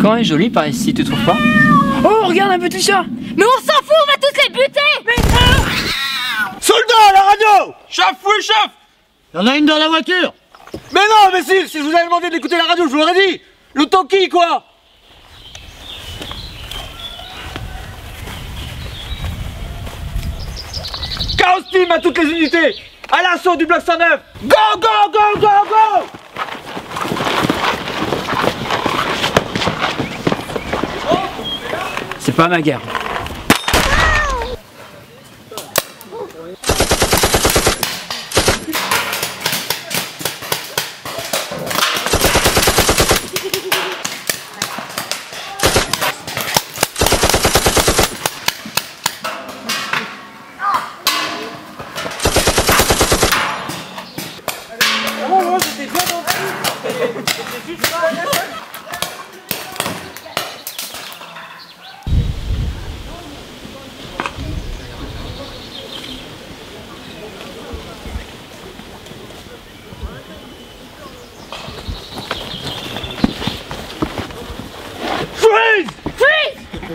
quand même joli par ici, tu trouves pas? Oh, regarde un petit chat! Mais on s'en fout, on va tous les buter! Mais Soldat, à la radio! Chef, oui, chef! Y'en a une dans la voiture! Mais non, imbécile, si je vous avais demandé d'écouter la radio, je vous l'aurais dit! Le Toki, quoi! Chaos Team à toutes les unités! À l'assaut du bloc 109! Go, go, go, go, go! C'est pas ma guerre.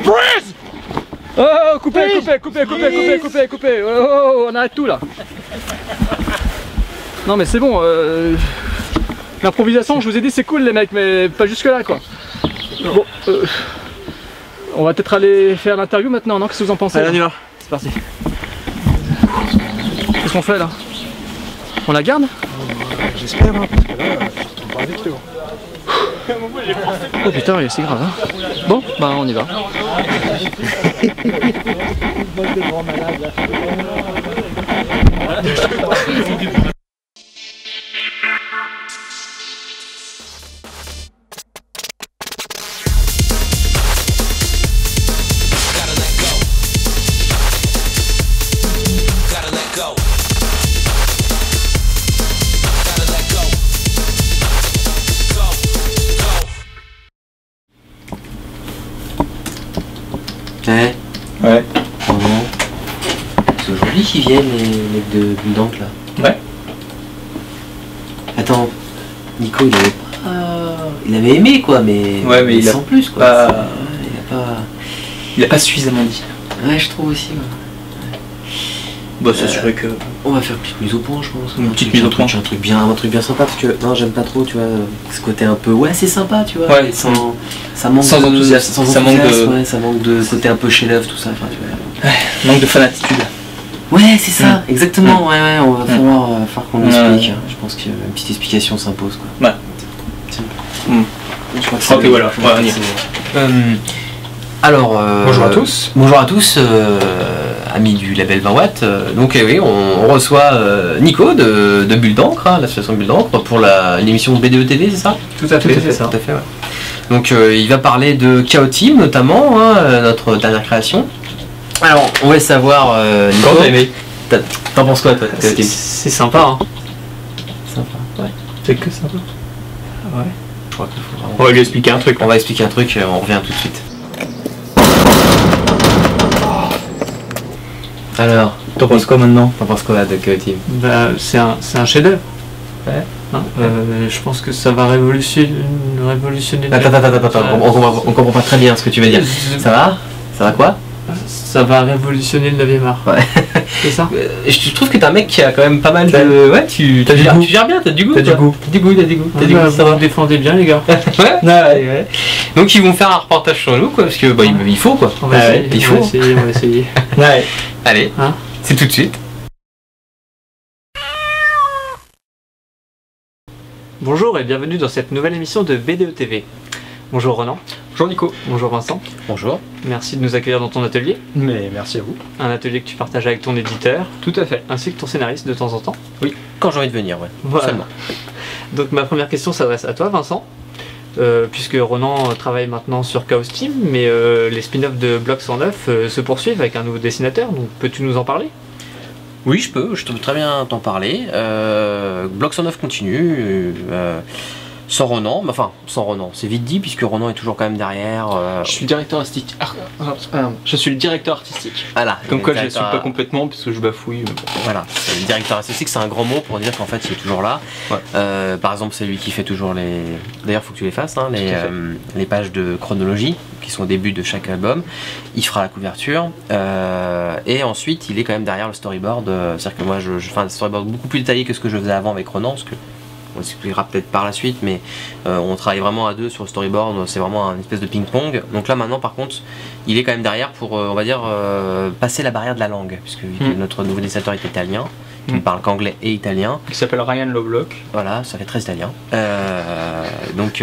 Freeze! Oh, coupez, coupez. Oh, on arrête tout là. Non mais c'est bon, l'improvisation, je vous ai dit c'est cool les mecs, mais pas jusque là quoi. Bon, on va peut-être aller faire l'interview maintenant, non? Qu'est-ce que vous en pensez? Allez, on y va. C'est parti. Qu'est-ce qu'on fait là? On la garde? J'espère, hein, parce que là, on va vite, Oh putain, c'est grave hein. Bon, bah on y va. Ouais. Vraiment. C'est aujourd'hui qu'ils viennent les mecs de Buldank là. Ouais. Attends, Nico il avait pas. Il avait aimé quoi, mais. Ouais, mais il a sans plus quoi. pas... Il a pas. Il a pas suffisamment dit. Ouais, je trouve aussi. Ouais. Bah, c'est sûr que. On va faire une petite mise au point, je pense. Une petite mise au point. Un truc bien sympa parce que non, j'aime pas trop, tu vois, ce côté un peu. Ouais, c'est sympa, tu vois. Ouais. Mais ça manque Sans enthousiasme. sans Ça manque enthousiasme, de. ouais, ça manque de côté un peu chef-d'œuvre, tout ça. Enfin, tu vois. Ouais, manque de fanatitude. Ouais, c'est ça, exactement. Ouais, on va falloir qu'on explique. Je pense qu'une petite explication s'impose, quoi. Ouais. Tiens. Je crois que voilà. Ouais, on y est. Alors, bonjour à tous. Bonjour à tous, amis du label 20 watts. Donc oui, on reçoit Nico de Bulle d'encre, hein, l'association Bulle d'encre, pour l'émission de BDE TV, c'est ça? Tout à fait, c'est ça. Tout à fait, ouais. Donc il va parler de Chaos Team notamment, hein, notre dernière création. Alors, on va savoir, Nico, Quand t'as aimé? t'en penses quoi toi, Chaos Team? C'est sympa, hein. Sympa, ouais. C'est que sympa. Ouais. Je crois qu'il faut On va lui expliquer un truc. On va expliquer un truc, on revient tout de suite. Alors, T'en penses quoi maintenant? t'en penses quoi de Chaos Team? Bah, c'est un chef-d'œuvre. Ouais. Hein, je pense que ça va révolutionner. Attends, on comprend pas très bien ce que tu veux dire. Ça va? Ça va quoi? Ça va révolutionner le 9e art. Ouais. C'est ça? Je trouve que t'es un mec qui a quand même pas mal de... Ouais, tu gères bien, t'as du goût. T'as du goût, ça va. Vous défendez bien les gars. Ouais. Donc ils vont faire un reportage sur nous, quoi, parce que bah, il faut, quoi. On va essayer, il faut. on va essayer. Ouais. Allez, Hein, c'est tout de suite. bonjour et bienvenue dans cette nouvelle émission de BDE TV. Bonjour Ronan. Bonjour Nico. Bonjour Vincent. Bonjour. Merci de nous accueillir dans ton atelier. Mais merci à vous. Un atelier que tu partages avec ton éditeur, Tout à fait. ainsi que ton scénariste de temps en temps. Oui, quand j'ai envie de venir, ouais. Voilà. Seulement. Donc ma première question s'adresse à toi Vincent. Puisque Ronan travaille maintenant sur Chaos Team, mais les spin-offs de Bloc 109 se poursuivent avec un nouveau dessinateur, donc peux-tu nous en parler? Oui, je peux très bien t'en parler. Bloc 109 continue. Sans Ronan, enfin sans Ronan, c'est vite dit puisque Ronan est toujours quand même derrière. Je suis le directeur artistique. Je suis le directeur artistique. Voilà. Comme quoi je ne suis pas complètement puisque je bafouille. Mais bon. Voilà, le directeur artistique c'est un grand mot pour dire qu'en fait il est toujours là. Ouais. Par exemple c'est lui qui fait toujours les... D'ailleurs il faut que tu les fasses, hein, les pages de chronologie qui sont au début de chaque album. Il fera la couverture et ensuite il est quand même derrière le storyboard. C'est-à-dire que moi je fais un storyboard beaucoup plus détaillé que ce que je faisais avant avec Ronan parce que on s'expliquera peut-être par la suite, mais on travaille vraiment à deux sur le storyboard, c'est vraiment une espèce de ping-pong. Donc là maintenant par contre, il est quand même derrière pour, on va dire, passer la barrière de la langue, puisque notre nouveau dessinateur est italien, qui ne parle qu'anglais et italien. Il s'appelle Ryan Lovelock. Voilà, ça fait très italien. Donc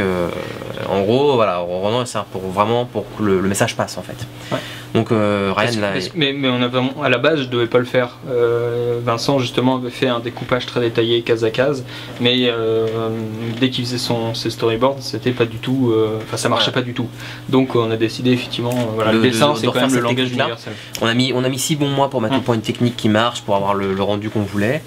en gros, voilà, Ronan sert vraiment pour que le message passe en fait. Ouais. Donc Ryan là... mais on a vraiment, à la base je devais pas le faire. Vincent justement avait fait un découpage très détaillé case à case, mais dès qu'il faisait ses storyboards, c'était pas du tout, enfin ça marchait pas du tout. Donc on a décidé effectivement, voilà, le dessin c'est quand même le langage universel. On a mis 6 bons mois pour mettre au point une technique qui marche, pour avoir le rendu qu'on voulait.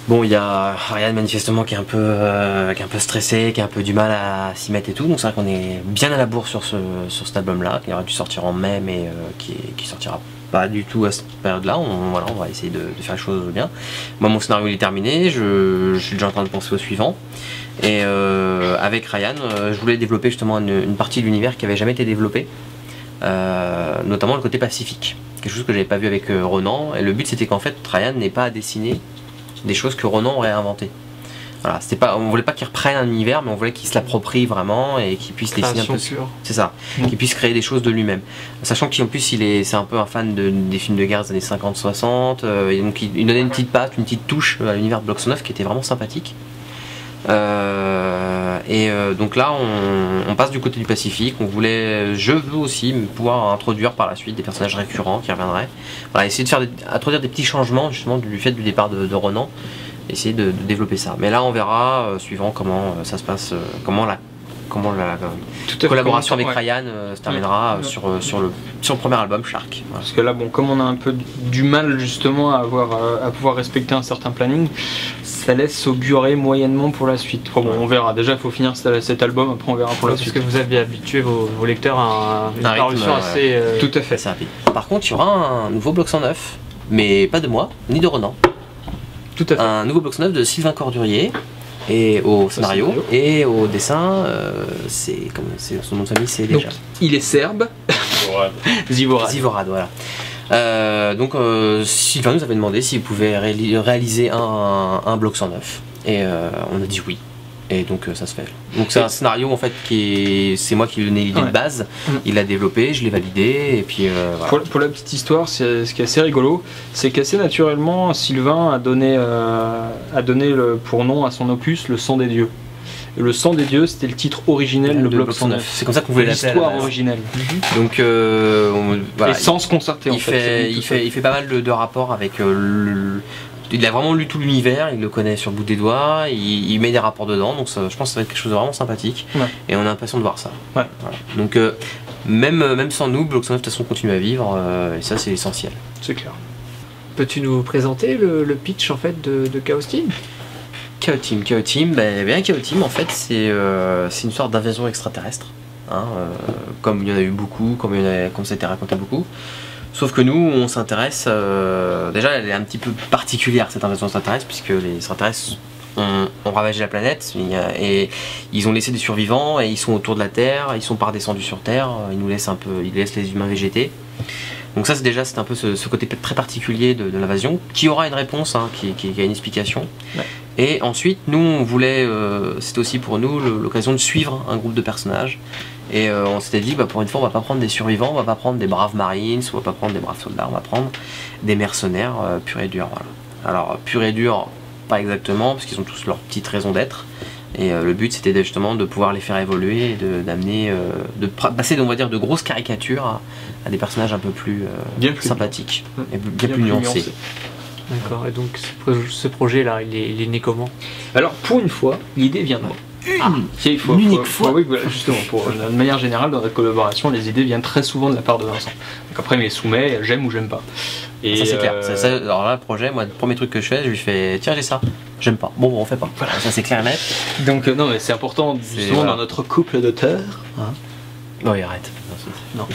Bon, il y a Ryan manifestement qui est un peu stressé, qui a un peu du mal à s'y mettre et tout, donc c'est vrai qu'on est bien à la bourre sur cet album-là, qui aurait dû sortir en mai, mais qui sortira pas du tout à cette période-là. On va essayer de faire les choses bien. Moi, mon scénario il est terminé, je suis déjà en train de penser au suivant. Et avec Ryan, je voulais développer justement une partie de l'univers qui avait jamais été développée, notamment le côté pacifique, quelque chose que j'avais pas vu avec Ronan. Et le but c'était qu'en fait Ryan n'ait pas à dessiner des choses que Ronan aurait inventées. Voilà, c'était pas, on voulait pas qu'il reprenne un univers, mais on voulait qu'il se l'approprie vraiment et qu'il puisse dessiner un peu. C'est ça, qu'il puisse créer des choses de lui-même. Sachant qu'en plus c'est un peu un fan des films de guerre des années 50-60, et donc il donnait une petite patte, une petite touche à l'univers de Block 109 qui était vraiment sympathique. Donc là on passe du côté du Pacifique. Je veux aussi pouvoir introduire par la suite des personnages récurrents qui reviendraient. Voilà, essayer de introduire des petits changements justement du fait du départ de Ronan, essayer de développer ça. Mais là on verra suivant comment ça se passe, comment la collaboration avec Ryan se terminera sur le premier album Shark. Voilà. Parce que là bon, comme on a un peu du mal justement à pouvoir respecter un certain planning, ça laisse augurer moyennement pour la suite. Bon, on verra. Déjà, il faut finir cet album, après on verra pour la suite. Parce que vous avez habitué vos lecteurs à une parution assez... Tout à fait. C'est rapide. Par contre, il y aura un nouveau Block 109, mais pas de moi, ni de Ronan. Tout à fait. Un nouveau Block 109 de Sylvain Cordurier, et au scénario, et au dessin, son nom de famille, c'est déjà... Donc, il est serbe. Zivorad, voilà. Sylvain nous avait demandé s'il pouvait réaliser un Block 109 et on a dit oui, et donc ça se fait. Donc c'est un scénario en fait c'est moi qui lui ai donné l'idée de base, il l'a développé, je l'ai validé et puis voilà. Pour la petite histoire, ce qui est assez rigolo, c'est qu'assez naturellement Sylvain a donné pour nom à son opus Le Sang des Dieux. Le Sang des Dieux, c'était le titre originel de Block 109. C'est comme ça qu'on voulait l'appeler. L'histoire originelle. Donc, voilà. Et sans se concerter, il fait pas mal de rapports avec il a vraiment lu tout l'univers, il le connaît sur le bout des doigts, il met des rapports dedans, donc ça, je pense que ça va être quelque chose de vraiment sympathique. Ouais. Et on a l'impression de voir ça. Ouais. Voilà. Donc, même sans nous, Block 109 de toute façon continue à vivre, et ça c'est essentiel. C'est clair. Peux-tu nous présenter le pitch en fait de Chaos Team ? Chaos Team, Chaos Team en fait c'est une sorte d'invasion extraterrestre, hein, comme il y en a eu beaucoup, comme ça a été raconté beaucoup. Sauf que nous on s'intéresse, déjà elle est un petit peu particulière cette invasion extraterrestre, puisque les extraterrestres ont ravagé la planète et ils ont laissé des survivants et ils sont autour de la Terre, ils sont pas redescendus sur Terre, ils laissent les humains végéter. Donc ça c'est un peu ce côté très particulier de l'invasion, qui aura une réponse, hein, qui a une explication. Ouais. Et ensuite, nous on voulait, c'était aussi pour nous l'occasion de suivre un groupe de personnages. Et on s'était dit, pour une fois on va pas prendre des survivants, on va pas prendre des braves marines, on va pas prendre des braves soldats, on va prendre des mercenaires purs et durs. Voilà. Alors purs et durs, pas exactement, parce qu'ils ont tous leur petite raison d'être. Et le but c'était justement de pouvoir les faire évoluer et d'amener, de passer, on va dire, de grosses caricatures à des personnages un peu plus sympathiques et bien plus nuancés. D'accord, et donc ce projet-là, il est né comment ? Alors pour une fois, l'idée vient de moi. Une unique fois. Oui, voilà, justement, de manière générale, dans notre collaboration, les idées viennent très souvent de la part de Vincent. Donc après, il me les soumet, j'aime ou j'aime pas. Et ça c'est clair. Alors là, le projet, moi, le premier truc que je fais, je lui fais tiens, j'ai ça. J'aime pas. Bon, on fait pas. Voilà, ça c'est clair et net. Donc non mais c'est important justement voilà. dans notre couple d'auteurs. Hein. Oui, arrête. Non.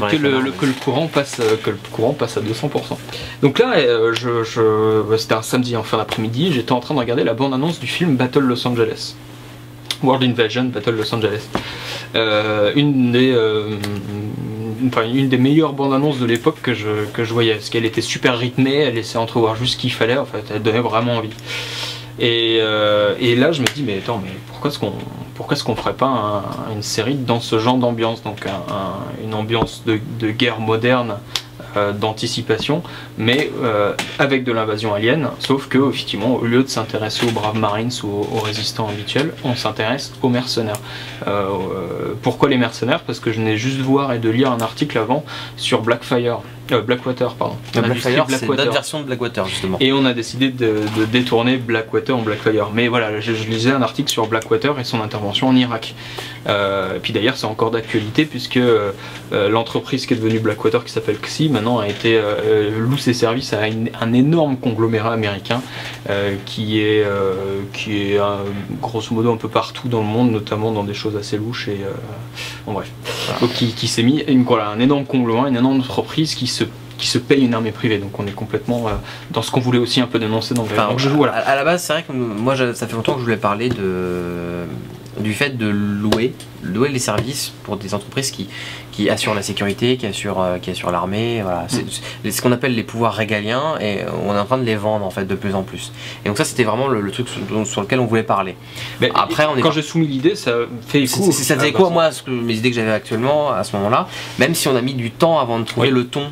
Que le courant passe à 200%. Donc là, c'était un samedi en fin d'après-midi, j'étais en train de regarder la bande-annonce du film Battle Los Angeles. World Invasion Battle Los Angeles. Une des meilleures bandes-annonces de l'époque que je voyais, parce qu'elle était super rythmée, elle laissait entrevoir juste ce qu'il fallait, en fait, elle donnait vraiment envie. Et là je me dis mais attends, mais pourquoi est-ce qu'on ferait pas une série dans ce genre d'ambiance, donc une ambiance de guerre moderne, d'anticipation, mais avec de l'invasion alien, sauf que effectivement au lieu de s'intéresser aux braves marines ou aux résistants habituels, on s'intéresse aux mercenaires. Pourquoi les mercenaires? Parce que je venais juste de voir et de lire un article avant sur Blackwater, pardon. Blackfire, c'est notre version de Blackwater justement. Et on a décidé de détourner Blackwater en Blackfire. Mais voilà, je lisais un article sur Blackwater et son intervention en Irak. Et puis d'ailleurs c'est encore d'actualité puisque l'entreprise qui est devenue Blackwater, qui s'appelle XI, maintenant a été loue ses services à un énorme conglomérat américain qui est grosso modo un peu partout dans le monde, notamment dans des choses assez louches et bon bref. Voilà. Donc qui s'est mis un énorme conglomérat, une énorme entreprise qui se paye une armée privée, donc on est complètement dans ce qu'on voulait aussi un peu dénoncer dans le donc je joue, voilà. À la base c'est vrai que moi ça fait longtemps que je voulais parler du fait de louer les services pour des entreprises qui assurent la sécurité, qui assurent l'armée, voilà. C'est ce qu'on appelle les pouvoirs régaliens et on est en train de les vendre en fait de plus en plus. Et donc ça c'était vraiment le truc sur lequel on voulait parler. Mais après quand j'ai soumis l'idée, ça fait écho. Ça faisait écho à moi, mes idées que j'avais actuellement à ce moment-là, même si on a mis du temps avant de trouver le ton.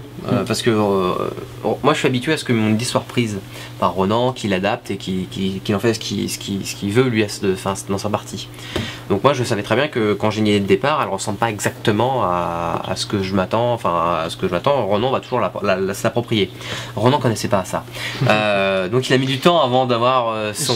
Parce que moi je suis habitué à ce que mon idée soit reprise par Ronan, qui l'adapte et qui en fait ce qu'il veut lui dans sa partie. Donc moi je savais très bien que quand j'ai une idée de départ, elle ne ressemble pas exactement à ce que je m'attends, Ronan va toujours s'approprier. Ronan connaissait pas ça. Donc il a mis du temps avant d'avoir son...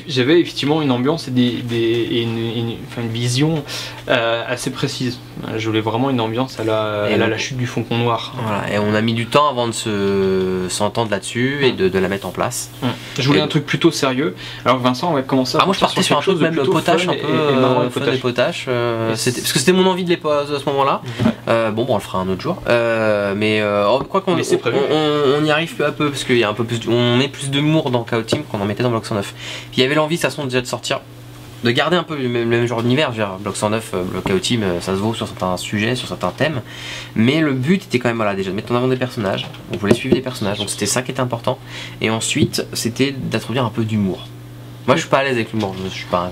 J'avais effectivement une ambiance et une vision assez précise. Je voulais vraiment une ambiance à la chute du Faucon Noir. Voilà, et on a mis du temps avant de s'entendre là-dessus et de la mettre en place. Je voulais un truc plutôt sérieux. Alors Vincent, on va commencer à moi je partais sur un truc même potache, un peu potache. Parce que c'était mon envie de à ce moment-là. Bon, on le fera un autre jour. Quoi qu'on on y arrive peu à peu parce qu'il y a un peu plus, on met plus d'humour dans Chaos Team qu'on en mettait dans Block 109. Puis il y avait l'envie de toute façon déjà de sortir, de garder un peu le même genre d'univers. Block 109, Block Chaos Team, ça se vaut sur certains sujets, sur certains thèmes, mais le but était quand même déjà de mettre en avant des personnages. On voulait suivre des personnages, donc c'était ça qui était important. Et ensuite c'était d'introduire un peu d'humour. Moi je suis pas à l'aise avec l'humour, je suis pas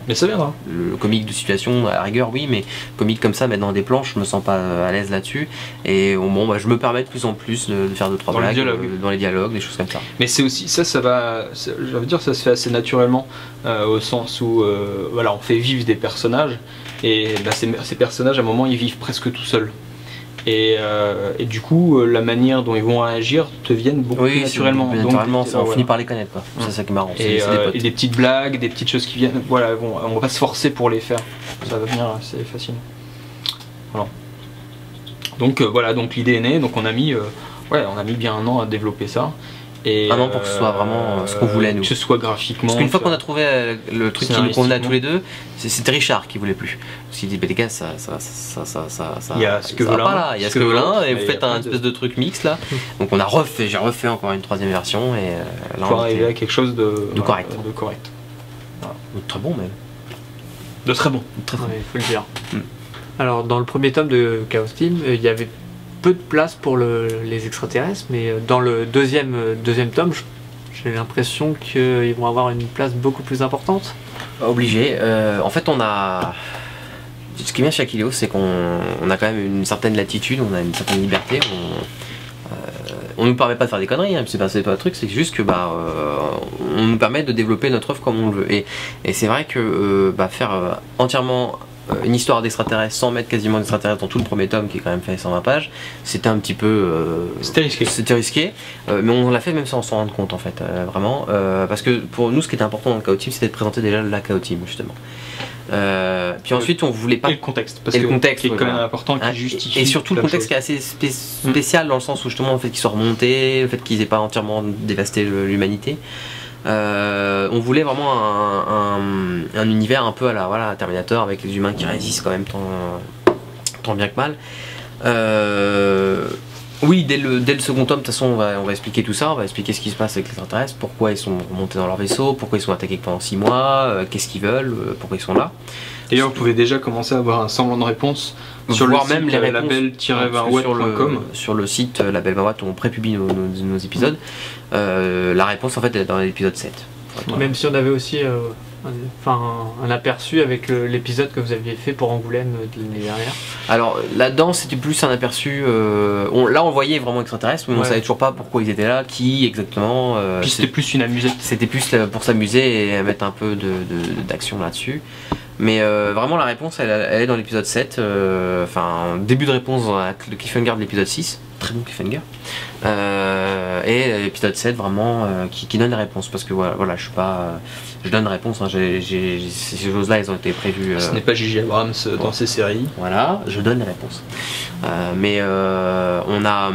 mais ça viendra. Le comique de situation à la rigueur oui, mais comique comme ça, mettre dans des planches, je me sens pas à l'aise là-dessus. Et je me permets de plus en plus de faire 2-3 blagues dans les dialogues, des choses comme ça. Mais c'est aussi ça je veux dire, ça se fait assez naturellement au sens où voilà, on fait vivre des personnages et ces personnages à un moment ils vivent presque tout seuls. Et du coup, la manière dont ils vont réagir te viennent beaucoup plus naturellement. Naturellement, on finit par les connaître, quoi. C'est ça qui est marrant. Et des petites blagues, des petites choses qui viennent. Voilà, on va pas se forcer pour les faire. Ça va venir assez facile. Voilà. Donc voilà, donc l'idée est née. Donc on a mis bien un an à développer ça. Et un an pour que ce soit vraiment ce qu'on voulait nous. Que ce soit graphiquement. Parce qu'une fois qu'on a trouvé le truc qui nous convenait à tous les deux, c'était Richard qui voulait plus. Parce qu'il dit les gars, ça il y a ce que va pas là, il y a ce que velin et vous faites un espèce de truc mix là. Donc on a j'ai refait encore une troisième version et là on arriver à quelque chose de correct. Voilà. De très bon même. De très bon. Il faut le dire. Alors dans le premier tome de Chaos Team, il y avait peu de place pour les extraterrestres, mais dans le deuxième tome, j'ai l'impression qu'ils vont avoir une place beaucoup plus importante. Obligé. En fait, ce qui est bien chez Achilleos, c'est qu'on a quand même une certaine latitude, on a une certaine liberté. On nous permet pas de faire des conneries, hein, c'est pas le truc, c'est juste que on nous permet de développer notre œuvre comme on le veut. Et c'est vrai que faire entièrement une histoire d'extraterrestres sans mettre quasiment d'extraterrestres dans tout le premier tome qui est quand même fait 120 pages, c'était un petit peu c'était risqué, mais on l'a fait même sans s'en rendre compte en fait, vraiment, parce que pour nous ce qui était important dans le Chaos Team c'était de présenter déjà la Chaos Team justement. Puis ensuite, on voulait pas. Et le contexte, parce Et que le contexte, qui est quand voilà. même important, qui Hein, justifie. et surtout le plein de contexte qui est assez spécial dans le sens où justement le fait qu'ils soient remontés, le fait qu'ils aient pas entièrement dévasté l'humanité. On voulait vraiment un univers un peu à la voilà, Terminator avec les humains qui résistent quand même tant bien que mal. Oui, dès le second tome, de toute façon, on va expliquer tout ça, on va expliquer ce qui se passe avec les extraterrestres, pourquoi ils sont remontés dans leur vaisseau, pourquoi ils sont attaqués pendant 6 mois, qu'est-ce qu'ils veulent, pourquoi ils sont là. D'ailleurs, vous pouvez déjà commencer à avoir un semblant de réponse sur le Voir site même les réponses label-20watt.com. sur le site Label 20 Watt, on prépublie nos épisodes. La réponse en fait elle est dans l'épisode 7. Même si on avait aussi un aperçu avec l'épisode que vous aviez fait pour Angoulême de l'année dernière. Alors là-dedans c'était plus un aperçu, là on voyait vraiment extraterrestres, mais on savait toujours pas pourquoi ils étaient là, qui exactement. Puis c'était plus une amusette. C'était plus pour s'amuser et mettre un peu d'action là-dessus. Mais vraiment la réponse elle est dans l'épisode 7, début de réponse dans le cliffhanger de l'épisode 6, très bon cliffhanger. Et l'épisode 7 vraiment qui donne la réponse, parce que voilà je suis pas... je donne réponse, hein, ces choses-là elles ont été prévues. Ce n'est pas J.J. Abrams dans ses séries. Voilà, je donne les réponses. Mais on a...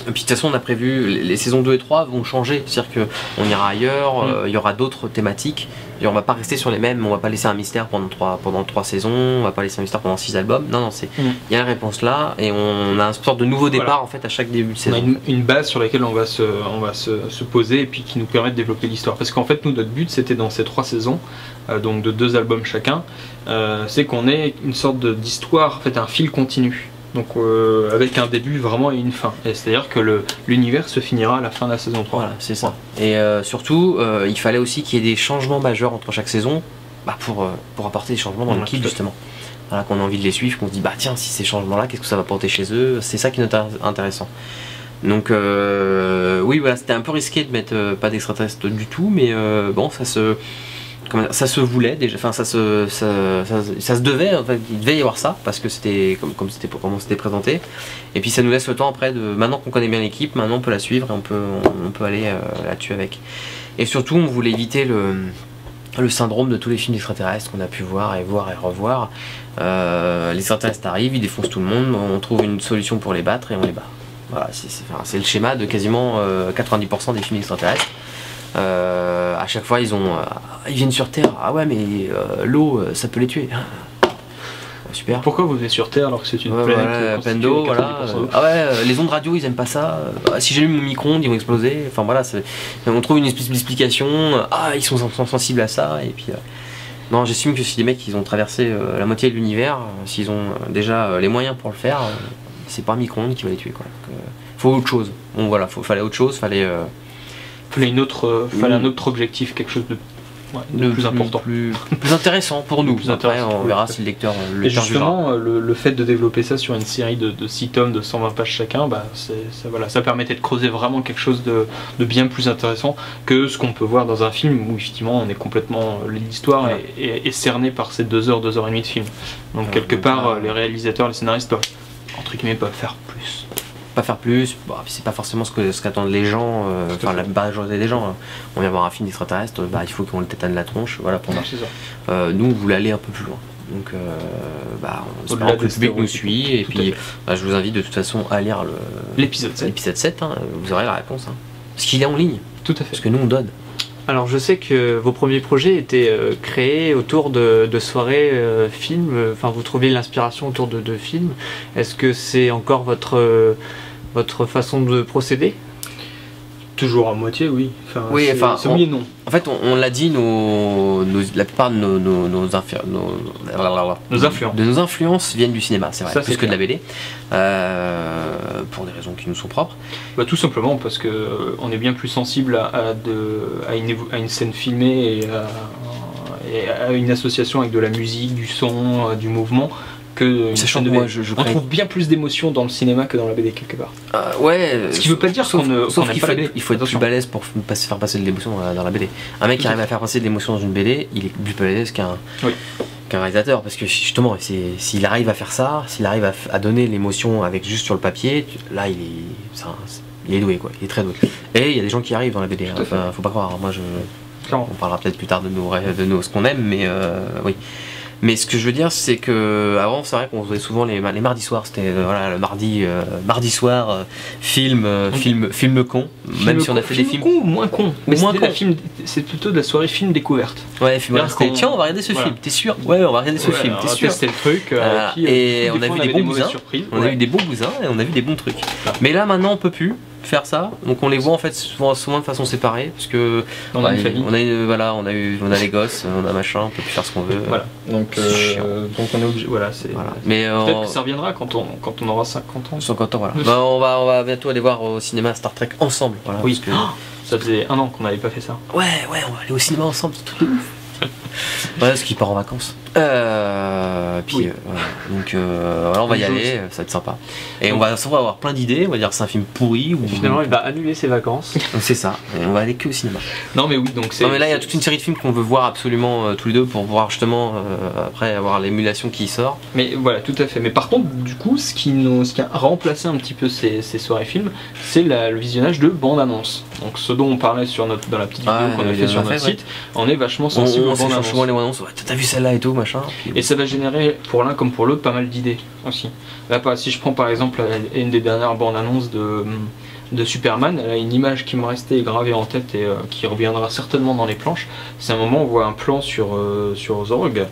Et puis de toute façon on a prévu, les saisons 2 et 3 vont changer, c'est-à-dire qu'on ira ailleurs, il y aura d'autres thématiques, et on va pas rester sur les mêmes, on va pas laisser un mystère pendant 3 saisons, on va pas laisser un mystère pendant 6 albums, non, il y a la réponse là, et on a une sorte de nouveau départ en fait à chaque début de saison. On a une base sur laquelle on va se poser et puis qui nous permet de développer l'histoire. Parce qu'en fait nous notre but c'était dans ces 3 saisons, donc de 2 albums chacun, c'est qu'on ait une sorte d'histoire, en fait un fil continu. Donc avec un début vraiment et une fin. C'est-à-dire que l'univers se finira à la fin de la saison 3. Voilà, c'est ça. Et surtout, il fallait aussi qu'il y ait des changements majeurs entre chaque saison, pour apporter des changements dans l'équipe justement. Voilà, qu'on a envie de les suivre, qu'on se dit bah tiens, si ces changements-là, qu'est-ce que ça va porter chez eux? C'est ça qui est intéressant. Donc oui, voilà, c'était un peu risqué de mettre pas d'extraterrestres du tout, mais bon, ça se voulait déjà, enfin ça se devait, en fait, il devait y avoir ça parce que c'était comme c'était présenté, et puis ça nous laisse le temps après maintenant qu'on connaît bien l'équipe, maintenant on peut la suivre et on peut aller là-dessus avec. Et surtout on voulait éviter le syndrome de tous les films extraterrestres qu'on a pu voir et revoir. Les extraterrestres arrivent, ils défoncent tout le monde, on trouve une solution pour les battre et on les bat. Voilà, c'est le schéma de quasiment 90% des films extraterrestres. À chaque fois ils viennent sur Terre, ah ouais mais l'eau ça peut les tuer. Super. Pourquoi vous venez sur Terre alors que c'est une planète pleine d'eau, voilà. Ah ouais, les ondes radio ils aiment pas ça. Si j'allume mon micro-ondes ils vont exploser. Enfin voilà, on trouve une espèce d'explication. Ah ils sont sensibles à ça et puis. Non, j'estime que si les mecs ils ont traversé la moitié de l'univers, s'ils ont déjà les moyens pour le faire, c'est pas un micro-ondes qui va les tuer quoi. Donc, faut autre chose. Bon voilà, fallait autre chose, fallait un autre objectif, quelque chose de plus important, plus intéressant pour nous. Après on verra si le lecteur et justement le fait de développer ça sur une série de 6 tomes de 120 pages chacun, ça permettait de creuser vraiment quelque chose de bien plus intéressant que ce qu'on peut voir dans un film où effectivement on est complètement, l'histoire est cernée par ces 2 heures, 2 heures et demie de film. Donc quelque part les réalisateurs, les scénaristes doivent entre guillemets pas faire plus. Pas faire plus, c'est pas forcément ce qu'attendent les gens, enfin la majorité des gens. On vient voir un film d'extraterrestre, il faut qu'on le tétane la tronche, voilà pour moi. Nous on voulait aller un peu plus loin. Donc on espère que le public nous suit, et puis je vous invite de toute façon à lire l'épisode 7, vous aurez la réponse. Parce qu'il est en ligne. Tout à fait. Parce que nous on donne. Alors je sais que vos premiers projets étaient créés autour de soirées films, vous trouviez l'inspiration autour de films. Est-ce que c'est encore votre façon de procéder? Toujours à moitié, oui. Oui, oui et non. En fait, on l'a dit, la plupart de nos influences viennent du cinéma, c'est vrai, plus que de la BD, pour des raisons qui nous sont propres. Tout simplement parce que on est bien plus sensible à une scène filmée et à une association avec de la musique, du son, du mouvement. Sachant que moi, on trouve bien plus d'émotions dans le cinéma que dans la BD quelque part. Ce qui veut pas dire qu'on n'aime pas la BD. Il faut être plus balèze pour faire passer de l'émotion dans la BD. Un mec qui arrive à faire passer de l'émotion dans une BD, il est plus balèze qu'un réalisateur, parce que justement s'il arrive à faire ça, s'il arrive à donner l'émotion avec juste sur le papier, là il est doué quoi, il est très doué. Et il y a des gens qui arrivent dans la BD, faut pas croire. Moi on parlera peut-être plus tard de ce qu'on aime, mais oui. Mais ce que je veux dire, c'est que avant, c'est vrai qu'on faisait souvent les mardis soirs. C'était voilà, le mardi soir, film con. Même si on a fait des films con ou moins con. Mais moins con. C'est plutôt de la soirée film découverte. Ouais, c'était tiens, on va regarder ce film. T'es sûr? Ouais, on va regarder ce film. T'es sûr? C'était le truc. Et on a vu des bons bousins. On a eu des bons bousins et on a vu des bons trucs. Mais là, maintenant, on peut plus faire ça, donc on les voit en fait souvent de façon séparée parce que on a une famille. On a les gosses, on a machin, on peut plus faire ce qu'on veut. Voilà. Donc on est obligé. Voilà, c'est. Voilà. Mais peut-être que ça reviendra quand on aura 50 ans. 50 ans, voilà. Bah, on va bientôt aller voir au cinéma Star Trek ensemble. Voilà, oui. Parce que ça faisait 1 an qu'on n'avait pas fait ça. Ouais, on va aller au cinéma ensemble, c'est tout de ouf. Ouais, parce qu'il part en vacances. Puis oui. Donc voilà, on va y aller, ça va être sympa. Et on va avoir plein d'idées, on va dire que c'est un film pourri. Ou finalement, il va annuler ses vacances. C'est ça, et on va aller que au cinéma. Non, mais oui, donc c'est. Non, mais là, il y a toute une série de films qu'on veut voir absolument tous les deux pour voir justement après avoir l'émulation qui sort. Mais voilà, tout à fait. Mais par contre, du coup, ce qui a remplacé un petit peu ces soirées films, c'est le visionnage de bandes-annonces. Donc, ce dont on parlait dans la petite vidéo qu'on a fait sur notre site, on est vachement sensible aux bandes-annonces. Souvent les bandes-annonces, ouais, t'as vu celle-là et tout, machin. Et ça va générer pour l'un comme pour l'autre pas mal d'idées aussi. Là, si je prends par exemple une des dernières bandes annonces de Superman, elle a une image qui me restait gravée en tête et qui reviendra certainement dans les planches. C'est un moment où on voit un plan sur Zorg.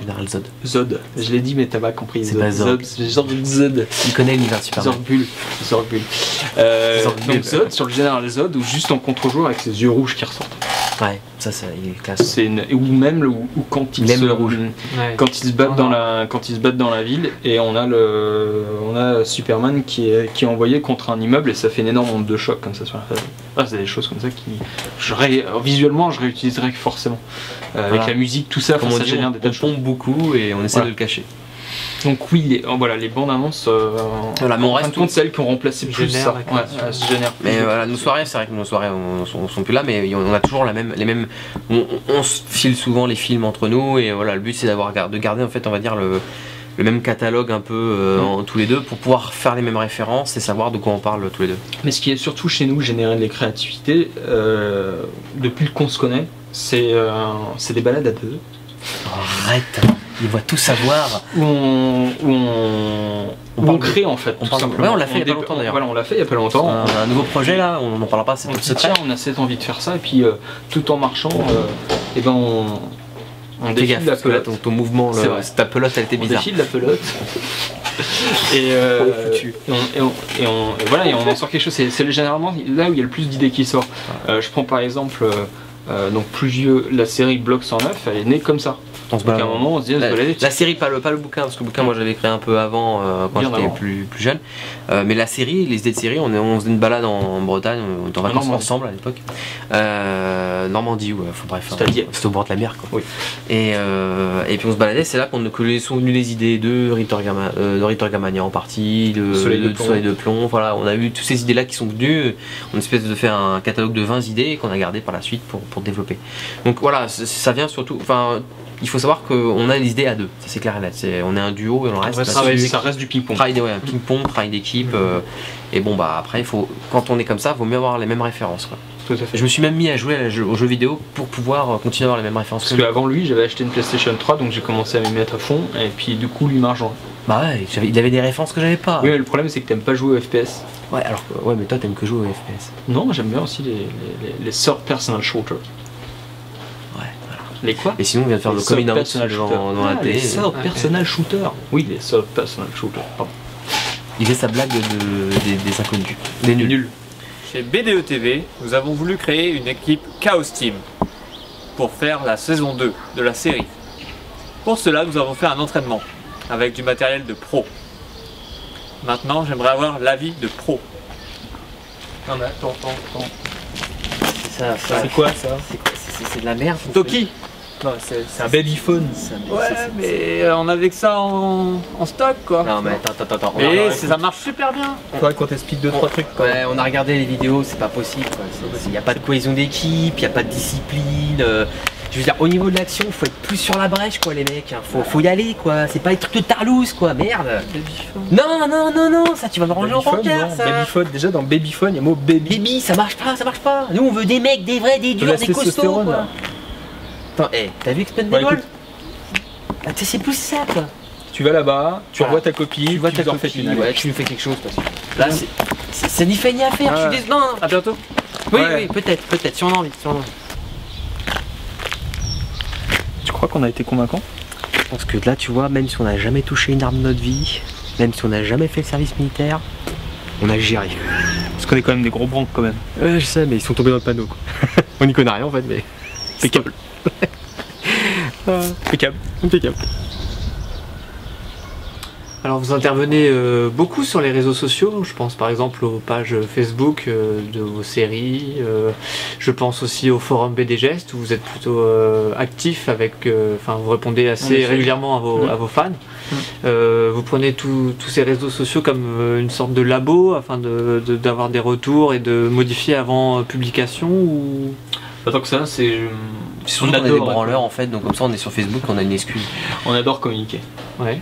Général Zod. Zod. Je l'ai dit, mais t'as pas compris. C'est pas Zod. Zod. Il connaît l'univers Superman. Zorbul. Donc Zod, sur le général Zod, ou juste en contre-jour avec ses yeux rouges qui ressortent. Ouais, ça il est classe. Ou même quand ils se battent dans la ville et on a Superman qui est envoyé contre un immeuble et ça fait une énorme onde de choc comme ça sur la face. C'est des choses comme ça qui visuellement je réutiliserais forcément avec la musique, tout ça. Comme ça génère des tas de choses. On pompe beaucoup et on essaie de le cacher. Donc oui, les bandes annonces, mais on reste compte celles qui ont remplacé plus ça. Génère. Mais voilà, nos soirées, c'est vrai que nos soirées sont plus là, mais on a toujours les mêmes. On se file souvent les films entre nous et voilà, le but c'est de garder en fait, on va dire le même catalogue un peu tous les deux pour pouvoir faire les mêmes références et savoir de quoi on parle tous les deux. Mais ce qui est surtout chez nous générer de la créativité, depuis qu'on se connaît, c'est des balades à deux. Arrête. Il va tout savoir. Où on crée en fait. On l'a fait il y a pas longtemps d'ailleurs. Voilà, on l'a fait il y a pas longtemps. Un nouveau projet là, on n'en parlera pas, c'est tout secret. On a cette envie de faire ça et puis tout en marchant, on défile la pelote. Ton mouvement, ta pelote elle était bizarre. On défile la pelote. Et on en sort quelque chose. C'est généralement là où il y a le plus d'idées qui sortent. Je prends par exemple donc plus vieux, la série Bloc 109, elle est née comme ça. Donc à un moment on se dit la série, pas le bouquin, parce que le bouquin moi j'avais créé un peu avant quand j'étais plus jeune, mais la série, les idées de série, on faisait une balade en Bretagne, on était en vacances ensemble à l'époque, Normandie, bref, c'était au bord de la mer quoi. Oui. Et puis on se baladait, c'est là que sont venues les idées de Ritter Gamania en partie, de Soleil de plomb, voilà, on a eu toutes ces idées là qui sont venues, on espèce de faire un catalogue de 20 idées qu'on a gardé par la suite pour développer. Donc voilà, ça vient surtout, il faut savoir qu'on a les idées à deux, ça c'est clair et net. On est un duo et on reste. Ça reste du ping-pong. Un ping-pong, travail d'équipe. Et bon, après, quand on est comme ça, il vaut mieux avoir les mêmes références. Quoi. Tout à fait. Je me suis même mis à jouer aux jeux vidéo pour pouvoir continuer à avoir les mêmes références. Parce qu'avant lui, j'avais acheté une PlayStation 3, donc j'ai commencé à m'y mettre à fond. Et puis du coup, lui m'a rejoint. Bah ouais, il avait des références que j'avais pas. Oui, mais le problème c'est que t'aimes pas jouer au FPS. Ouais, mais toi t'aimes que jouer au FPS. Non, j'aime bien aussi les third personal shooters. Les quoi? Et sinon on vient de faire le coming out dans la télé. Les third personal shooters. Oui, les third personal shooters. Pardon. Il fait sa blague des inconnus. Des nuls. Chez BDE TV, nous avons voulu créer une équipe Chaos Team pour faire la saison 2 de la série. Pour cela, nous avons fait un entraînement avec du matériel de pro. Maintenant, j'aimerais avoir l'avis de pro. Non mais attends. C'est quoi ça? C'est de la merde. Toki. Non, c'est un babyphone. Ouais, mais on avait que ça en stock quoi. Non, mais attends. Et ça marche super bien. Faudrait qu'on t'explique 2-3 trucs. Quoi. Ouais, on a regardé les vidéos, c'est pas possible. Il n'y a pas de cohésion d'équipe, il n'y a pas de discipline. Je veux dire, au niveau de l'action, faut être plus sur la brèche quoi, les mecs. Faut y aller quoi. C'est pas les trucs de tarlouse quoi, merde. Babyphone. Non, ça tu vas me ranger au rencard ça. Babyphone, déjà dans Babyphone, il y a le mot baby. Baby, ça marche pas. Nous on veut des mecs, des vrais, des durs, des costauds quoi. Attends, t'as vu Expendables? Ah, c'est plus ça quoi. Tu vas là-bas, tu Voilà. revois ta copie, Tu vois ta leur fais copie, une ouais, tu lui fais quelque chose parce que là c'est ni fait ni à faire. Ouais. Je suis désolé. Non, non. À bientôt. Oui, Ouais. oui, peut-être, si on a envie, Tu crois qu'on a été convaincant? Je pense que là, tu vois, même si on n'a jamais touché une arme de notre vie, même si on n'a jamais fait le service militaire, on a géré. Parce qu'on est quand même des gros branques quand même. Ouais, je sais, mais ils sont tombés dans le panneau quoi. On n'y connaît rien en fait, mais. Impeccable. Impeccable. Impeccable. Alors vous intervenez beaucoup sur les réseaux sociaux, je pense par exemple aux pages Facebook de vos séries, je pense aussi au forum BDGest où vous êtes plutôt actif avec, enfin vous répondez assez régulièrement à vos fans. Vous prenez tous ces réseaux sociaux comme une sorte de labo afin d'avoir des retours et de modifier avant publication ou... Pas tant que ça, c'est... Surtout qu'on est des branleurs en fait, donc comme ça on est sur Facebook, on a une excuse. On adore communiquer. Ouais.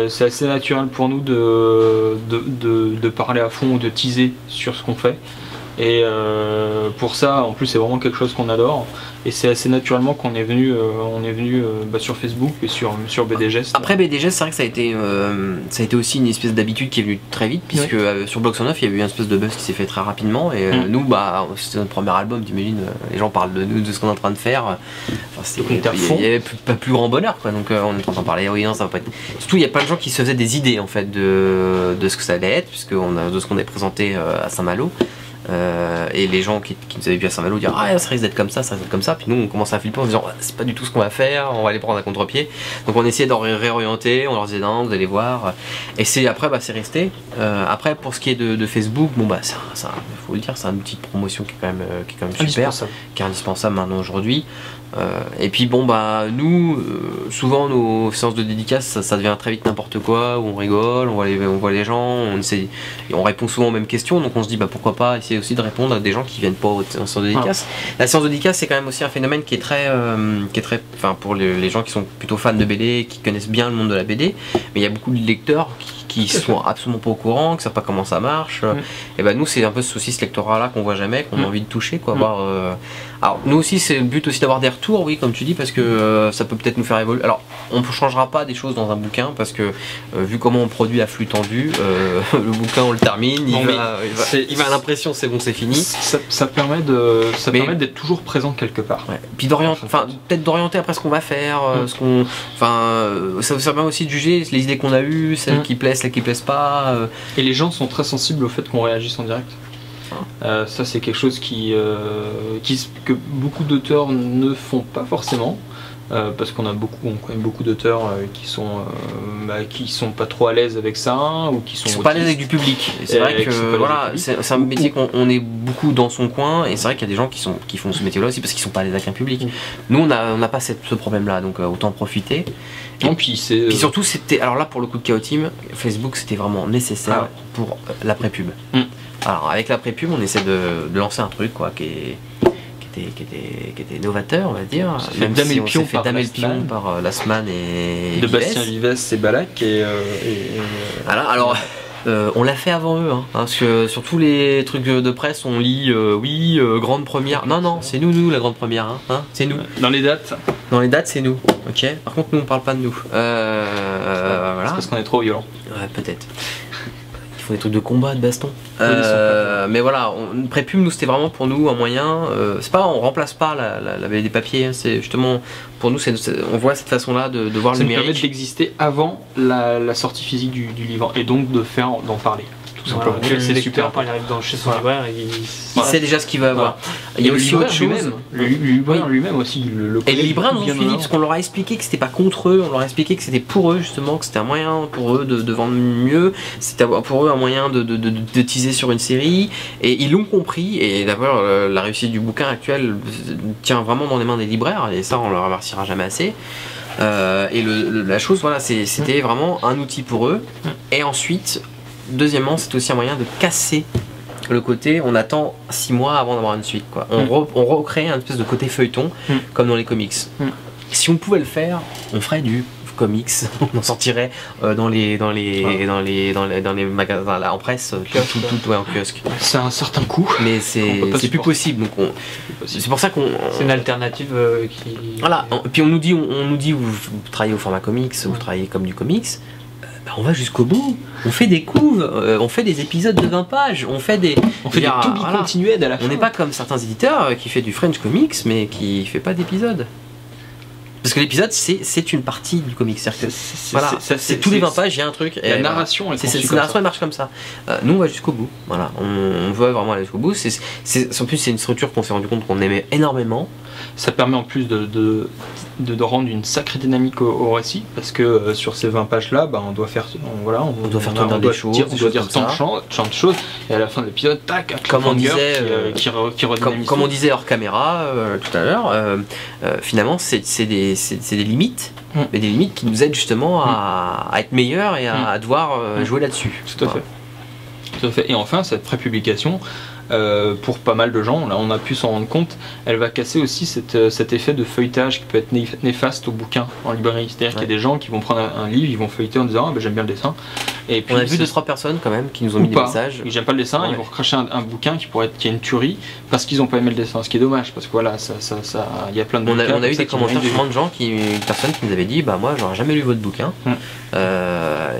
C'est assez naturel pour nous de parler à fond ou de teaser sur ce qu'on fait. Et pour ça, en plus, c'est vraiment quelque chose qu'on adore. Et c'est assez naturellement qu'on est venu, sur Facebook et sur BDGest. Après BDGest, c'est vrai que ça a été aussi une espèce d'habitude qui est venue très vite, puisque sur Block 109, il y a eu une espèce de buzz qui s'est fait très rapidement. Et nous, bah, c'était notre premier album, t'imagines, les gens parlent de nous, de ce qu'on est en train de faire. Enfin, il y avait pas plus grand bonheur, quoi. Donc on est en train d'en parler. Oui, non, ça va pas être. Surtout, il y a plein de gens qui se faisaient des idées en fait de ce que ça allait être, puisque de ce qu'on avait présenté à Saint-Malo. Et les gens qui nous avaient vu à Saint-Malo dire ah ça risque d'être comme ça risque d'être comme ça, puis nous on commençait à flipper en disant c'est pas du tout ce qu'on va faire, on va aller prendre un contre-pied, donc on essayait de réorienter, on leur disait non vous allez voir, et c'est après bah c'est resté. Après pour ce qui est de Facebook, bon bah ça faut le dire, c'est un outil de promotion qui est quand même super, qui est indispensable maintenant aujourd'hui. Et puis bon bah nous souvent nos séances de dédicaces ça devient très vite n'importe quoi, où on rigole, on voit les gens, on répond souvent aux mêmes questions, donc on se dit bah pourquoi pas essayer aussi de répondre à des gens qui viennent pas aux séances de dédicaces. La séance de dédicace c'est quand même aussi un phénomène qui est très enfin pour les gens qui sont plutôt fans de BD, qui connaissent bien le monde de la BD, mais il y a beaucoup de lecteurs qui sont absolument pas au courant, qui savent pas comment ça marche. Et ben nous c'est un peu ce lectorat là qu'on voit jamais, qu'on a envie de toucher quoi, voir. Alors nous aussi c'est le but aussi d'avoir des retours, oui comme tu dis, parce que ça peut peut-être nous faire évoluer. Alors on ne changera pas des choses dans un bouquin parce que vu comment on produit à flux tendu, le bouquin on le termine, il va à l'impression c'est bon c'est fini. Ça permet d'être toujours présent quelque part. Ouais. Puis peut-être d'orienter après ce qu'on va faire, ça vous permet aussi de juger les idées qu'on a eues, celles qui plaisent, celles qui plaisent pas. Et les gens sont très sensibles au fait qu'on réagisse en direct. Ça c'est quelque chose que beaucoup d'auteurs ne font pas forcément, parce qu'on a quand même beaucoup d'auteurs qui sont pas trop à l'aise avec ça, ou qui sont pas à l'aise avec du public. C'est vrai que voilà, c'est un métier qu'on est beaucoup dans son coin, et c'est vrai qu'il y a des gens qui font ce métier-là aussi parce qu'ils sont pas à l'aise avec un public. Nous on n'a pas ce problème-là, donc autant en profiter. Et puis surtout c'était, alors là pour le coup de Chaos Team, Facebook c'était vraiment nécessaire pour l'après-pub. Alors avec l'après-pub on essaie de lancer un truc quoi qui était novateur on va dire, même si on s'est fait damer le pion par Lasman et de Bastien Vives et Balak voilà, alors on l'a fait avant eux, hein, parce que sur tous les trucs de presse on lit grande première. Non c'est nous la grande première, hein, c'est nous. Dans les dates c'est nous, ok. Par contre nous on parle pas de nous. Voilà. C'est parce qu'on est trop violent. Ouais peut-être. Ils font des trucs de combat, de baston. Mais voilà, une pré-pub, nous c'était vraiment pour nous un moyen. C'est pas, on remplace pas la BD papier, hein, c'est justement pour nous, on voit cette façon-là de voir le numérique. Ça nous permet d'exister avant la sortie physique du livre et donc d'en parler. Voilà, c'est super quand il arrive chez son libraire, il sait déjà ce qu'il va avoir. Il y a aussi autre chose. Le libraire lui-même aussi. Et les libraires nous ont suivi parce qu'on leur a expliqué que c'était pas contre eux, on leur a expliqué que c'était pour eux justement, que c'était un moyen pour eux de vendre mieux, c'était pour eux un moyen de teaser sur une série, et ils l'ont compris. Et d'ailleurs la réussite du bouquin actuel tient vraiment dans les mains des libraires, et ça on leur remerciera jamais assez. Et la chose voilà, c'était vraiment un outil pour eux. Et ensuite deuxièmement, c'est aussi un moyen de casser le côté on attend 6 mois avant d'avoir une suite quoi. On recrée un espèce de côté feuilleton comme dans les comics. Si on pouvait le faire, on ferait du Comics, on en sortirait dans les magasins là, en presse, tout ouais, en kiosque. C'est un certain coût. Mais c'est plus possible. Donc c'est pour ça qu'on. C'est une alternative qui. Voilà. Puis on nous dit vous travaillez au format comics, vous travaillez comme du comics. On va jusqu'au bout, on fait des couves, on fait des épisodes de 20 pages, on fait des to be continued à la fin. On n'est pas comme certains éditeurs qui fait du French Comics mais qui fait pas d'épisodes. Parce que l'épisode c'est une partie du comics, c'est tous les 20 pages, il y a un truc. La narration, la narration elle marche comme ça. Nous on va jusqu'au bout, voilà, on veut vraiment aller jusqu'au bout. En plus c'est une structure qu'on s'est rendu compte qu'on aimait énormément. Ça permet en plus de rendre une sacrée dynamique au récit, parce que sur ces 20 pages là, on doit faire tourner des choses, on doit dire tant de choses, et à la fin de l'épisode, tac, comme on disait, comme on disait hors caméra tout à l'heure, finalement c'est des limites, mais des limites qui nous aident justement à être meilleurs et à devoir jouer là-dessus. Tout à fait. Et enfin, cette prépublication, pour pas mal de gens, là on a pu s'en rendre compte, elle va casser aussi cet effet de feuilletage qui peut être néfaste au bouquin en librairie. C'est-à-dire qu'il y a des gens qui vont prendre un livre, ils vont feuilleter en disant j'aime bien le dessin. Et puis, on a vu 2-3 personnes quand même qui nous ont mis des messages. J'aime pas le dessin, ils vont recracher un bouquin qui a une tuerie parce qu'ils ont pas aimé le dessin, ce qui est dommage parce que voilà, il y a plein de bouquins. On a eu des commentaires de gens personnes qui nous avaient dit moi j'aurais jamais lu votre bouquin.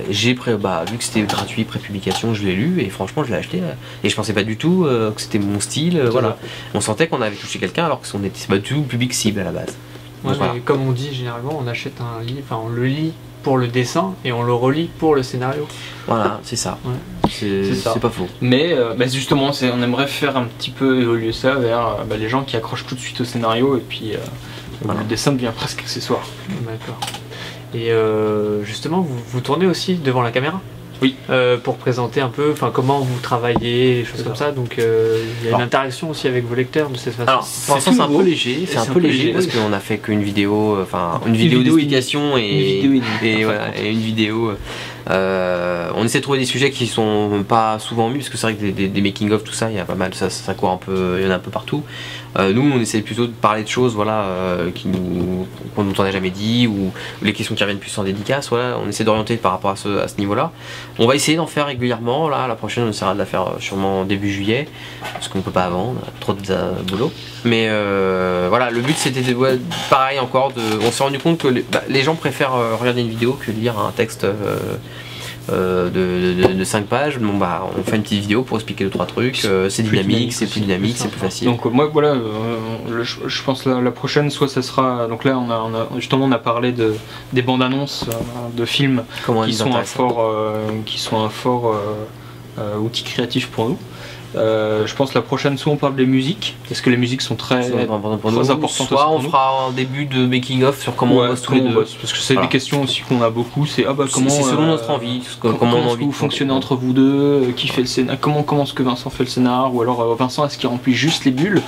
J'ai vu que c'était gratuit, prépublication, je l'ai lu et franchement je l'ai acheté et je pensais pas du tout que c'était mon style. Voilà. On sentait qu'on avait touché quelqu'un alors qu'on était pas du tout public cible à la base. Ouais, mais comme on dit généralement, on achète un livre, on le lit pour le dessin et on le relit pour le scénario. Voilà, c'est ça. Ouais. C'est pas faux. Mais justement, on aimerait faire un petit peu évoluer ça vers les gens qui accrochent tout de suite au scénario et puis le dessin devient presque accessoire. D'accord. Et justement, vous tournez aussi devant la caméra ? Oui. Pour présenter un peu comment vous travaillez, des choses comme ça. Donc il y a une interaction aussi avec vos lecteurs de cette façon. Alors pour l'instant c'est un peu léger, parce qu'on a fait qu'une vidéo, une vidéo d'explication et une vidéo. On essaie de trouver des sujets qui sont pas souvent mis parce que c'est vrai que des making of tout ça il y a pas mal, ça court un peu, il y en a un peu partout. Nous on essaie plutôt de parler de choses qu'on nous en a jamais dit ou les questions qui reviennent plus en dédicace, on essaie d'orienter par rapport à ce niveau là. On va essayer d'en faire régulièrement, la prochaine on essaiera de la faire sûrement début juillet parce qu'on peut pas avant, on a trop de boulot. Mais le but c'était pareil encore on s'est rendu compte que les gens préfèrent regarder une vidéo que lire un texte de 5 pages. On fait une petite vidéo pour expliquer 2-3 trucs, c'est dynamique, c'est plus dynamique, c'est plus facile. Donc moi voilà, je pense la prochaine soit ça sera, donc là on a parlé des bandes annonces de films qui sont un fort outil créatif pour nous. Je pense la prochaine soit on parle des musiques parce que les musiques sont très importantes. Soit on fera un début de making of sur comment on bosse tous les deux. Parce que c'est des questions aussi qu'on a beaucoup. C'est comment c'est selon notre envie. Comment vous fonctionnez entre vous deux, qui fait le scénar, comment est-ce que Vincent fait le scénar, ou alors Vincent est-ce qu'il remplit juste les bulles.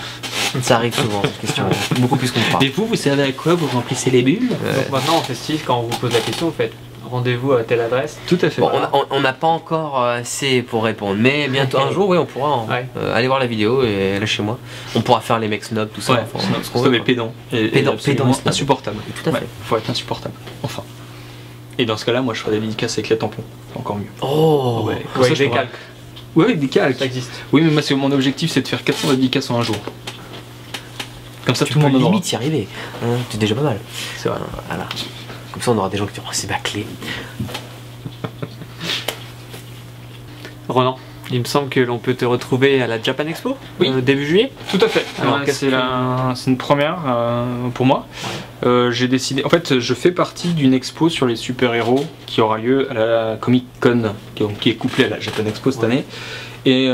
Ça arrive souvent cette question, beaucoup plus qu'on croit. Et vous savez à quoi vous remplissez les bulles? Donc maintenant en festif, quand on vous pose la question, vous faites rendez-vous à telle adresse. Tout à fait. Bon, on n'a pas encore assez pour répondre, mais bientôt un jour, on pourra aller voir la vidéo et aller chez moi. On pourra faire les mecs snobs, tout ça. Mais pédant. Pédant, insupportable. Tout à fait. Faut être insupportable. Enfin. Et dans ce cas-là, moi, je ferai des dédicaces avec les tampons. Encore mieux. Oh. Avec des calques. Oui, avec des calques. Ça existe. Oui, mais moi, mon objectif, c'est de faire 400 dédicaces en un jour. Comme ça, tout le monde en aura. Limite y arriver. C'est déjà pas mal. C'est vrai. Voilà. Comme ça on aura des gens qui diront c'est bâclé. Ronan, il me semble que l'on peut te retrouver à la Japan Expo début juillet. Tout à fait. Alors c'est une première pour moi. J'ai décidé, en fait je fais partie d'une expo sur les super-héros qui aura lieu à la Comic Con qui est couplée à la Japan Expo cette année. Et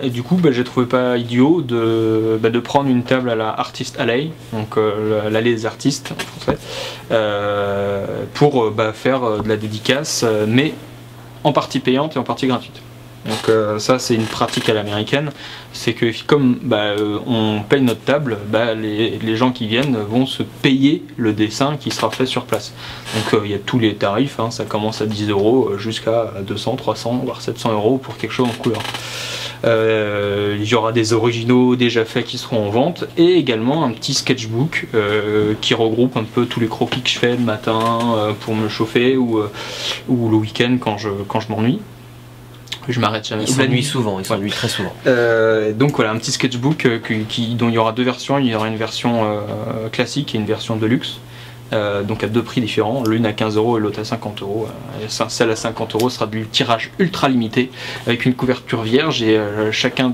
du coup, j'ai trouvé pas idiot de prendre une table à la Artist Alley, donc l'allée des artistes en français, pour faire de la dédicace, mais en partie payante et en partie gratuite. Donc ça c'est une pratique à l'américaine, c'est que comme on paye notre table, les gens qui viennent vont se payer le dessin qui sera fait sur place. Donc il y a tous les tarifs, ça commence à 10 € jusqu'à 200, 300 voire 700 € pour quelque chose en couleur. Il y aura des originaux déjà faits qui seront en vente et également un petit sketchbook qui regroupe un peu tous les croquis que je fais le matin pour me chauffer ou le week-end quand je m'ennuie. Je m'arrête jamais. Ils s'ennuient souvent, ils s'ennuient très souvent. Donc voilà, un petit sketchbook dont il y aura deux versions. Il y aura une version classique et une version deluxe. Donc à deux prix différents, l'une à 15 € et l'autre à 50 €. Celle à 50 € sera du tirage ultra limité avec une couverture vierge et chacun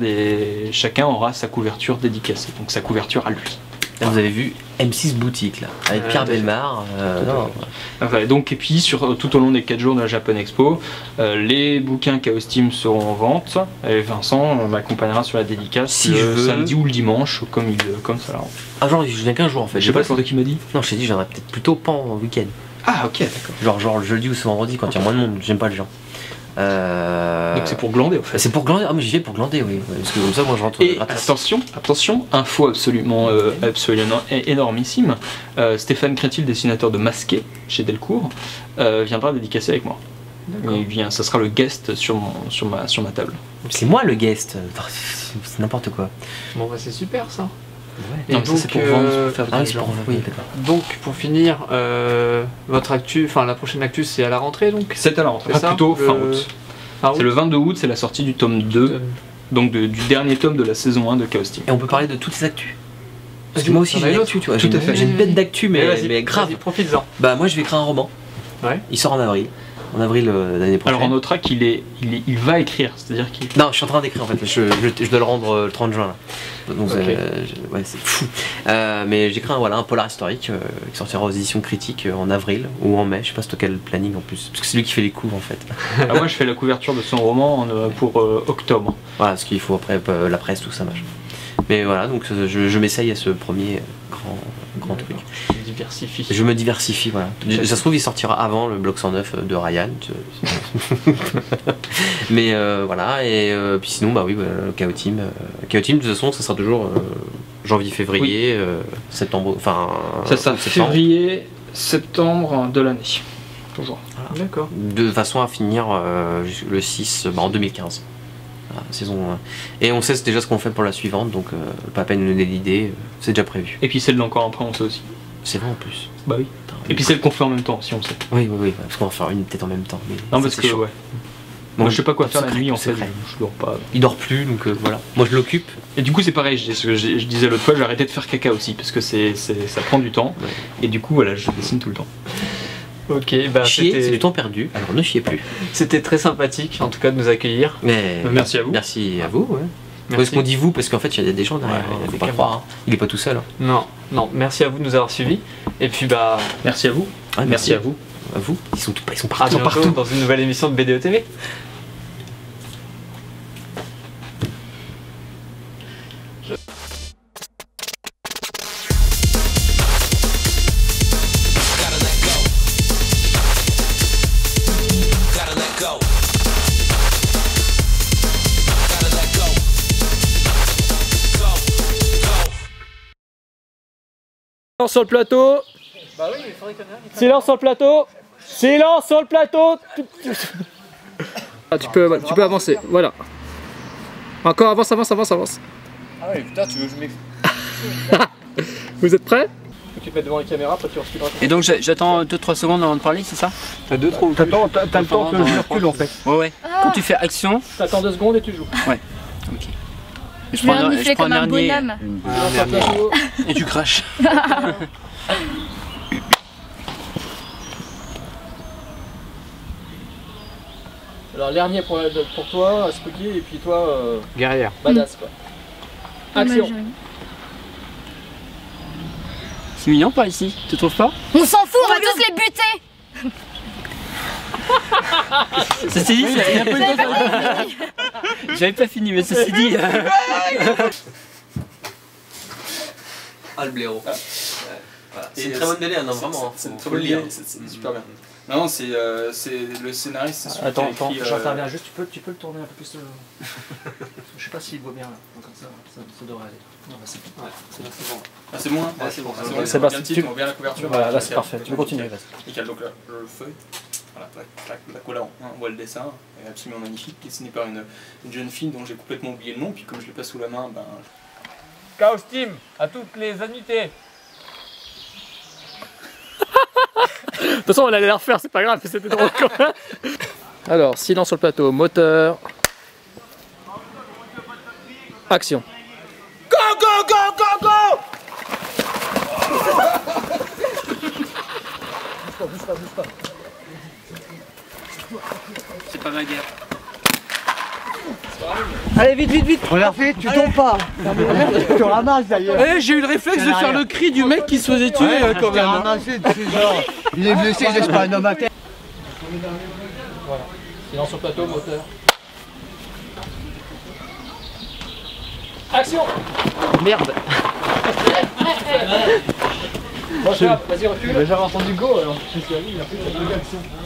aura sa couverture dédicacée, donc sa couverture à lui. Là, vous avez vu M6 Boutique là, avec Pierre Bellemare. Donc, et puis tout au long des 4 jours de la Japan Expo, les bouquins Chaos Team seront en vente et Vincent m'accompagnera sur la dédicace le samedi ou le dimanche comme ça l'arrange. Ah genre je viens qu'un jour en fait. Je sais pas le qui m'a dit. Non je t'ai dit je viendrai peut-être plutôt pas en week-end. Ah ok d'accord. Genre le jeudi ou ce vendredi quand il y a moins de monde, j'aime pas les gens. Donc c'est pour glander en fait. C'est pour glander, ah mais j'y vais pour glander oui. Parce que comme ça moi je rentre. Et attention, info absolument énormissime. Stéphane Crétil, dessinateur de Masqué chez Delcourt, viendra dédicacer avec moi. Ça sera le guest sur ma table. C'est moi le guest, c'est n'importe quoi. Bon bah c'est super ça. Ouais. Non, donc, c'est pour vendre, pour faire c'est pour vendre, oui, d'accord. Donc pour finir, votre actu, la prochaine actu c'est à la rentrée donc. C'est à la rentrée, plutôt fin août. C'est le 22 août, c'est la sortie du tome 2, donc du dernier tome de la saison 1 de Chaos Team. Et on peut parler de toutes les actus. Parce que moi aussi j'ai une actu, tu vois. Tout à fait. J'ai une bête d'actu, mais grave. Profite-en. Bah moi je vais écrire un roman. Ouais. Il sort en avril. En avril l'année prochaine. Alors on notera qu'il va écrire, c'est-à-dire qu'il... Non, je suis en train d'écrire en fait, je dois le rendre le 30 juin là. Donc okay. Ouais, c'est fou. Mais j'écris un polar historique qui sortira aux éditions critiques en avril ou en mai, je sais pas c'est quel planning en plus, parce que c'est lui qui fait les couves en fait. Moi je fais la couverture de son roman pour octobre. Voilà, parce qu'il faut après la presse, tout ça machin. Mais voilà, donc je m'essaye à ce premier grand truc. Diversifie. Je me diversifie, voilà. Ça se trouve, il sortira avant le bloc 109 de Ryan. Mais voilà, et puis sinon, bah oui, Chaos Team. Chaos Team, de toute façon, ça sera toujours janvier-février, septembre. Enfin. Ça sera février, septembre de l'année. Toujours. Voilà. D'accord. De façon à finir le 6 en 2015. Saison 1. Et on sait déjà ce qu'on fait pour la suivante, donc pas à peine de donner l'idée, c'est déjà prévu. Et puis celle d'encore après on sait aussi. C'est vrai en plus. Bah oui. Et puis celle qu'on fait en même temps si on sait. Oui, parce qu'on va faire une peut-être en même temps. Mais non parce que ouais. Moi je sais pas quoi faire la nuit en fait, je dors pas. Il dort plus donc voilà. Moi je l'occupe. Et du coup c'est pareil, je disais l'autre fois, j'ai arrêté de faire caca aussi parce que ça prend du temps. Ouais. Et du coup voilà, je dessine tout le temps. Ok, bah chier, c'est du temps perdu, alors ne chiez plus. C'était très sympathique en tout cas de nous accueillir. Mais merci à vous. Merci à vous, ouais. Est-ce qu'on dit vous parce qu'en fait il y a des gens derrière, il faut pas croire. Hein. Il est pas tout seul. Hein. Non, merci à vous de nous avoir suivis. Et puis bah. Merci à vous. Ouais, merci à vous. À vous. Ils sont partout. Partout dans une nouvelle émission de BDE TV. Silence sur le plateau. Bah oui, mais il faudrait qu'il y en ait un. Silence sur le plateau. Silence sur le plateau. Ah, tu peux avancer. Voilà. Encore avance. Ah ouais, putain, tu veux que je m'explique? Vous êtes prêts? Tu te mets devant la caméra, après tu recules. Et donc j'attends 2-3 secondes avant de parler, c'est ça? T'as 2-3 secondes. T'as le temps que je recule en fait. Ouais. Quand tu fais action. T'attends 2 secondes et tu joues. Ouais. Ok. Je prends comme un bonhomme. Et tu craches. Alors Lernier pour toi, Spooky, et puis toi... Guerrière. Badass quoi. Action. C'est mignon par ici, tu trouves pas? On s'en fout, on va tous les buter. Ceci dit, j'avais pas fini, mais ceci dit... Ah le blaireau. Voilà. C'est une très bonne BD, non vraiment. C'est une très bonne BD, c'est super bien. Non, c'est le scénariste, c'est celui Attends, qui a écrit, j'interviens juste, tu peux le tourner un peu plus. Je sais pas s'il voit bien là, comme ça devrait aller. Non, bah, c'est bon. Ouais, c'est bon. Ah, c'est bon, hein? Ouais, c'est bon. On C'est voit bien le titre, on voit bien la couverture. Voilà, là c'est parfait, tu peux continuer. Nickel, donc là, le feuille, voilà, la colle hein, on voit le dessin, est absolument magnifique, dessiné par une jeune fille dont j'ai complètement oublié le nom, puis comme je l'ai pas sous la main, ben... Chaos Team, à toutes les annuités. De toute façon, on allait la refaire, c'est pas grave, c'était drôle quand même. Alors, silence sur le plateau, moteur. Action. Go, go, go, go, go! Bouge pas. C'est pas ma guerre. Allez, vite! On l'a refait, tu tombes pas! Tu ramasses d'ailleurs! Eh, j'ai eu le réflexe de faire le cri du mec qui se faisait tuer quand même. Ramassé, genre, il est blessé, je laisse pas un homme à terre. Voilà. Silence sur le plateau, moteur. Action! Merde! Bon, vas-y, recule. J'ai déjà entendu go alors. Je suis allé, il a fait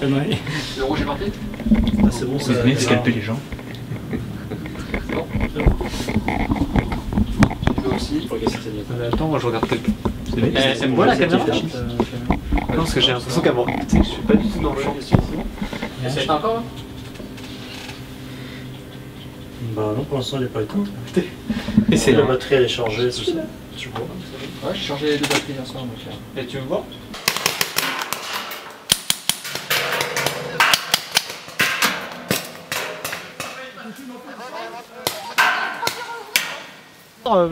une action. Le rouge est parti? Ah, c'est bon, ça venait de scalper les gens. Attends, moi je regarde quelqu'un. Elle me voit la caméra? Non, parce que j'ai l'impression qu'elle me regarde. Je suis pas du tout dans le champ. C'est encore là? Bah non, pour l'instant il n'est pas éteint. Et c'est La batterie elle est chargée, tout ça. Tu vois. Ouais, j'ai changé les deux batteries hier soir. Et tu me vois?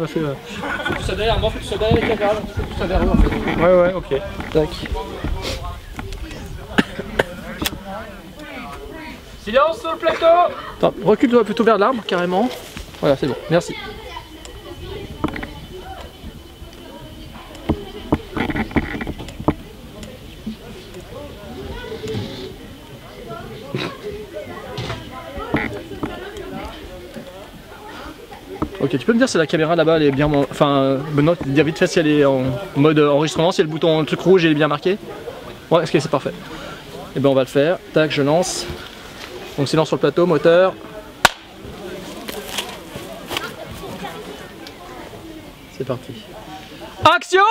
Fais tout ça derrière, moi fais tout ça derrière les caméras, fais tout ça derrière en fait. Ouais, ok. Tac. Silence sur le plateau! Attends, recule-toi plutôt vers l'arbre carrément. Voilà, c'est bon, merci. Ok, tu peux me dire si la caméra là-bas elle est bien... Enfin, Benoît, dire vite fait si elle est en mode enregistrement, si le bouton, le truc rouge il est bien marqué. Ouais, ok, c'est parfait. Et ben on va le faire. Tac, je lance. Donc silence sur le plateau, moteur. C'est parti. Action!